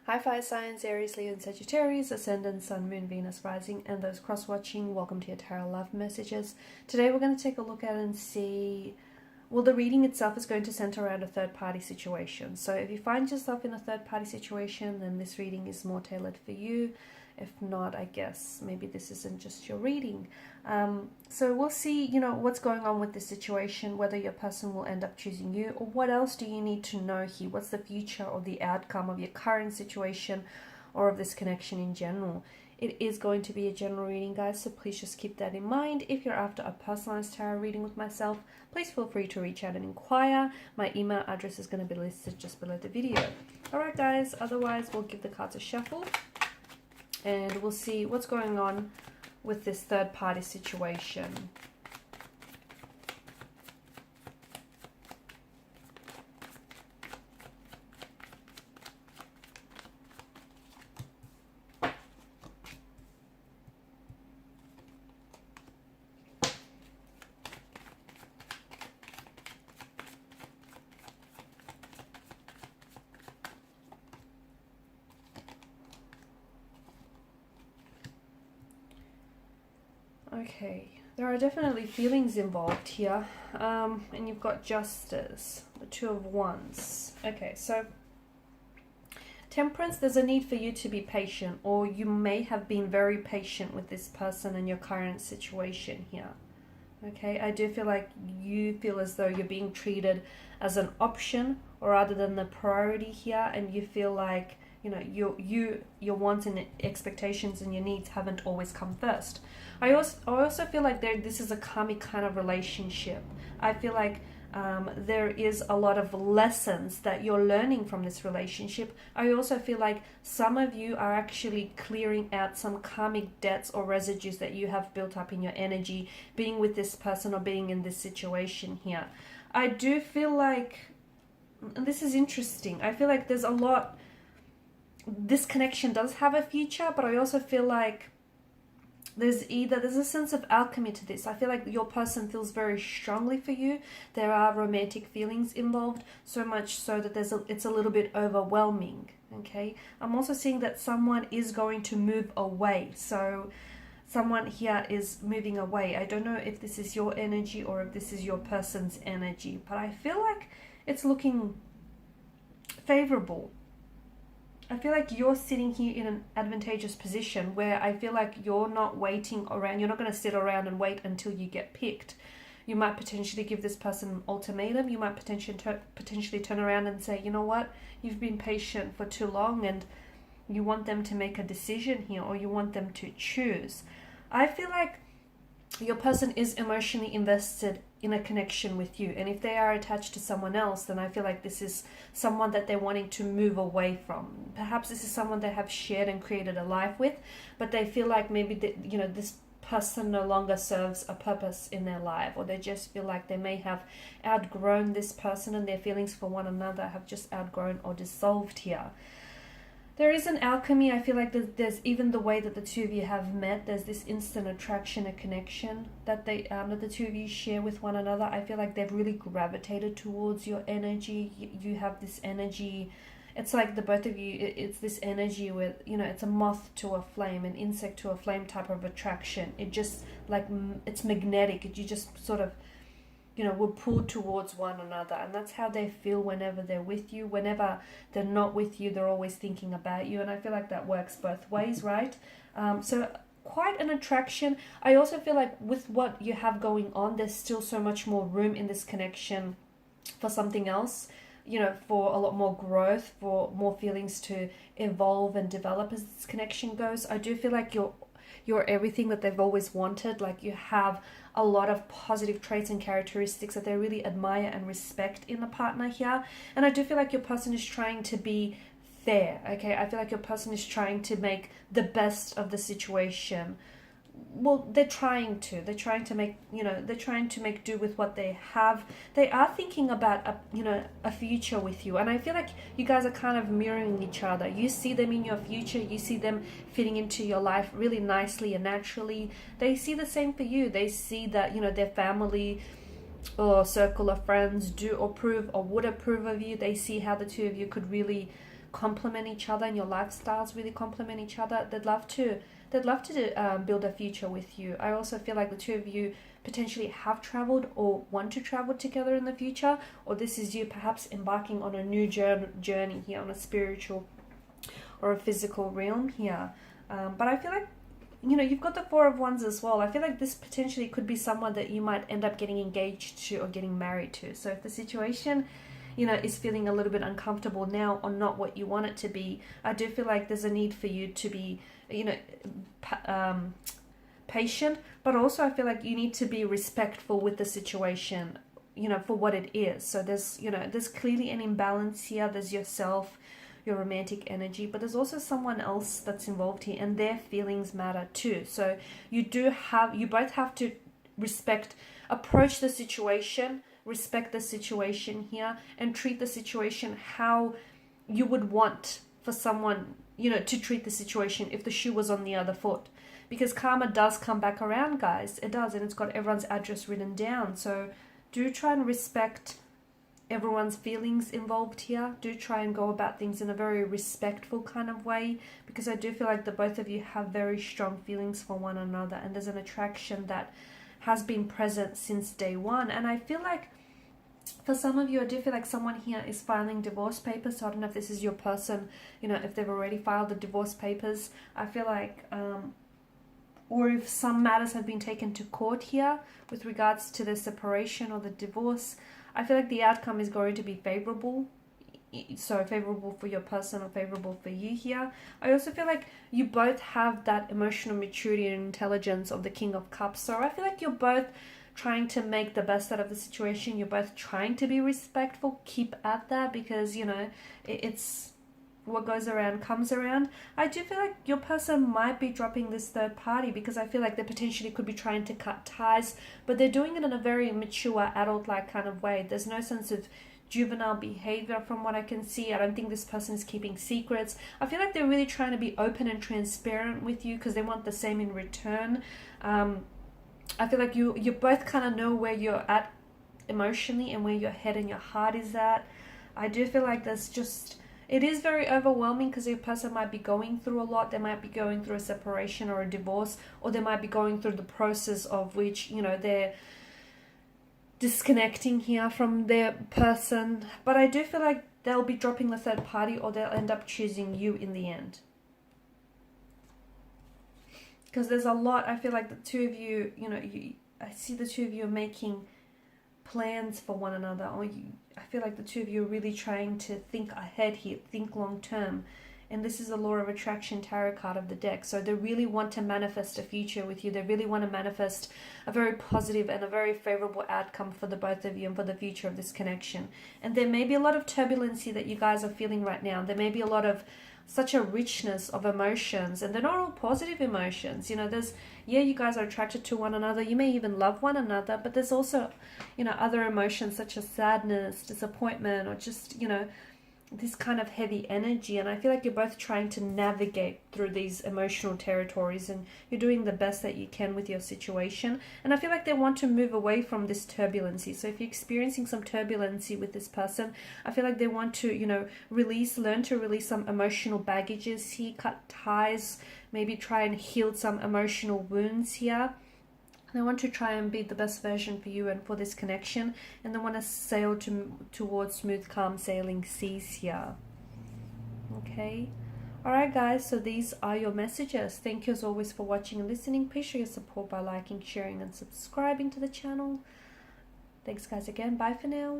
Hi Fire Signs, Aries, Leo and Sagittarius, Ascendant, Sun, Moon, Venus, Rising, and those cross-watching, welcome to your Tarot Love Messages. Today we're going to take a look at and see, well, the reading itself is going to center around a third-party situation. So if you find yourself in a third-party situation, then this reading is more tailored for you. If not, I guess maybe this isn't just your reading. So we'll see, what's going on with this situation, whether your person will end up choosing you, or what else do you need to know here? What's the future or the outcome of your current situation or of this connection in general? It is going to be a general reading, guys, so please just keep that in mind. If you're after a personalized tarot reading with myself, please feel free to reach out and inquire. My email address is going to be listed just below the video. Alright guys, otherwise we'll give the cards a shuffle and we'll see what's going on with this third-party situation. Okay, there are definitely feelings involved here, and you've got Justice, the Two of Wands. Okay, so Temperance, there's a need for you to be patient, or you may have been very patient with this person and your current situation here. Okay, I do feel like you feel as though you're being treated as an option or rather than the priority here, and you feel like your wants and expectations and your needs haven't always come first. I also feel like this is a karmic kind of relationship. I feel like there is a lot of lessons that you're learning from this relationship. I also feel like some of you are actually clearing out some karmic debts or residues that you have built up in your energy being with this person or being in this situation here. I do feel like, and this is interesting, I feel like there's a lot, this connection does have a future, but I also feel like there's a sense of alchemy to this. I feel like your person feels very strongly for you. There are romantic feelings involved, so much so that it's a little bit overwhelming. Okay, I'm also seeing that someone is going to move away. So someone here is moving away. I don't know if this is your energy or if this is your person's energy, but I feel like it's looking favorable. I feel like you're sitting here in an advantageous position where I feel like you're not waiting around. You're not going to sit around and wait until you get picked. You might potentially give this person an ultimatum. You might potentially turn around and say, you know what, you've been patient for too long and you want them to make a decision here, or you want them to choose. I feel like your person is emotionally invested in a connection with you, and if they are attached to someone else, then I feel like this is someone that they're wanting to move away from. Perhaps this is someone they have shared and created a life with, but they feel like maybe that, this person no longer serves a purpose in their life, or they just feel like they may have outgrown this person and their feelings for one another have just outgrown or dissolved here. There is an alchemy. I feel like there's even the way that the two of you have met. There's this instant attraction, a connection that that the two of you share with one another. I feel like they've really gravitated towards your energy. You have this energy. It's like the both of you, it's this energy with, it's a moth to a flame, an insect to a flame type of attraction. It just, like, it's magnetic. You just sort of, will pull towards one another, and that's how they feel whenever they're with you. Whenever they're not with you, they're always thinking about you, and I feel like that works both ways, right? So quite an attraction. I also feel like with what you have going on, there's still so much more room in this connection for something else, for a lot more growth, for more feelings to evolve and develop as this connection goes. I do feel like you're everything that they've always wanted. Like, you have a lot of positive traits and characteristics that they really admire and respect in a partner here. And I do feel like your person is trying to be fair, okay? I feel like your person is trying to make the best of the situation. Well, they're trying to make, they're trying to make do with what they have. They are thinking about a future with you, and I feel like you guys are kind of mirroring each other. You see them in your future, you see them fitting into your life really nicely and naturally. They see the same for you. They see that, their family or circle of friends do approve or would approve of you. They see how the two of you could really complement each other and your lifestyles really complement each other. They'd love to build a future with you. I also feel like the two of you potentially have traveled or want to travel together in the future, or this is you perhaps embarking on a new journey here, on a spiritual or a physical realm here. But I feel like, you know, you've got the Four of Wands as well. I feel like this potentially could be someone that you might end up getting engaged to or getting married to. So if the situation, you know, is feeling a little bit uncomfortable now or not what you want it to be, I do feel like there's a need for you to be, you know, patient, but also I feel like you need to be respectful with the situation, you know, for what it is. So there's, you know, there's clearly an imbalance here. There's yourself, your romantic energy, but there's also someone else that's involved here, and their feelings matter too. So you both have to approach the situation, respect the situation here, and treat the situation how you would want for someone, you know, to treat the situation if the shoe was on the other foot. Because karma does come back around, guys. It does, and it's got everyone's address written down. So do try and respect everyone's feelings involved here. Do try and go about things in a very respectful kind of way, because I do feel like the both of you have very strong feelings for one another, and there's an attraction that has been present since day one. And I feel like for some of you, I do feel like someone here is filing divorce papers. So I don't know if this is your person, you know, if they've already filed the divorce papers. I feel like or if some matters have been taken to court here with regards to the separation or the divorce, I feel like the outcome is going to be favorable. So favorable for your person or favorable for you here. I also feel like you both have that emotional maturity and intelligence of the King of Cups. So I feel like you're both trying to make the best out of the situation. You're both trying to be respectful. Keep at that, because, you know, it's what goes around comes around. I do feel like your person might be dropping this third party, because I feel like they potentially could be trying to cut ties, but they're doing it in a very mature, adult-like kind of way. There's no sense of juvenile behavior from what I can see. I don't think this person is keeping secrets. I feel like they're really trying to be open and transparent with you because they want the same in return. I feel like you both kind of know where you're at emotionally and where your head and your heart is at. I do feel like there's just... It is very overwhelming because your person might be going through a lot. They might be going through a separation or a divorce, or they might be going through the process of which, you know, they're disconnecting here from their person. But I do feel like they'll be dropping the third party, or they'll end up choosing you in the end. Because there's a lot, I feel like the two of you, you know, I see the two of you making plans for one another, or I feel like the two of you are really trying to think ahead here, think long term. And this is a law of attraction tarot card of the deck. So they really want to manifest a future with you. They really want to manifest a very positive and a very favorable outcome for the both of you and for the future of this connection. And there may be a lot of turbulence that you guys are feeling right now. There may be a lot of such a richness of emotions, and they're not all positive emotions. You know, there's, yeah, you guys are attracted to one another. You may even love one another, but there's also, you know, other emotions such as sadness, disappointment, or just, you know, this kind of heavy energy. And I feel like you're both trying to navigate through these emotional territories, and you're doing the best that you can with your situation. And I feel like they want to move away from this turbulency. So if you're experiencing some turbulency with this person, I feel like they want to, you know, learn to release some emotional baggages here, cut ties, maybe try and heal some emotional wounds here. They want to try and be the best version for you and for this connection, and they want to sail towards smooth, calm sailing seas here. Okay. Alright guys, so these are your messages. Thank you as always for watching and listening. Please show your support by liking, sharing and subscribing to the channel. Thanks guys again. Bye for now.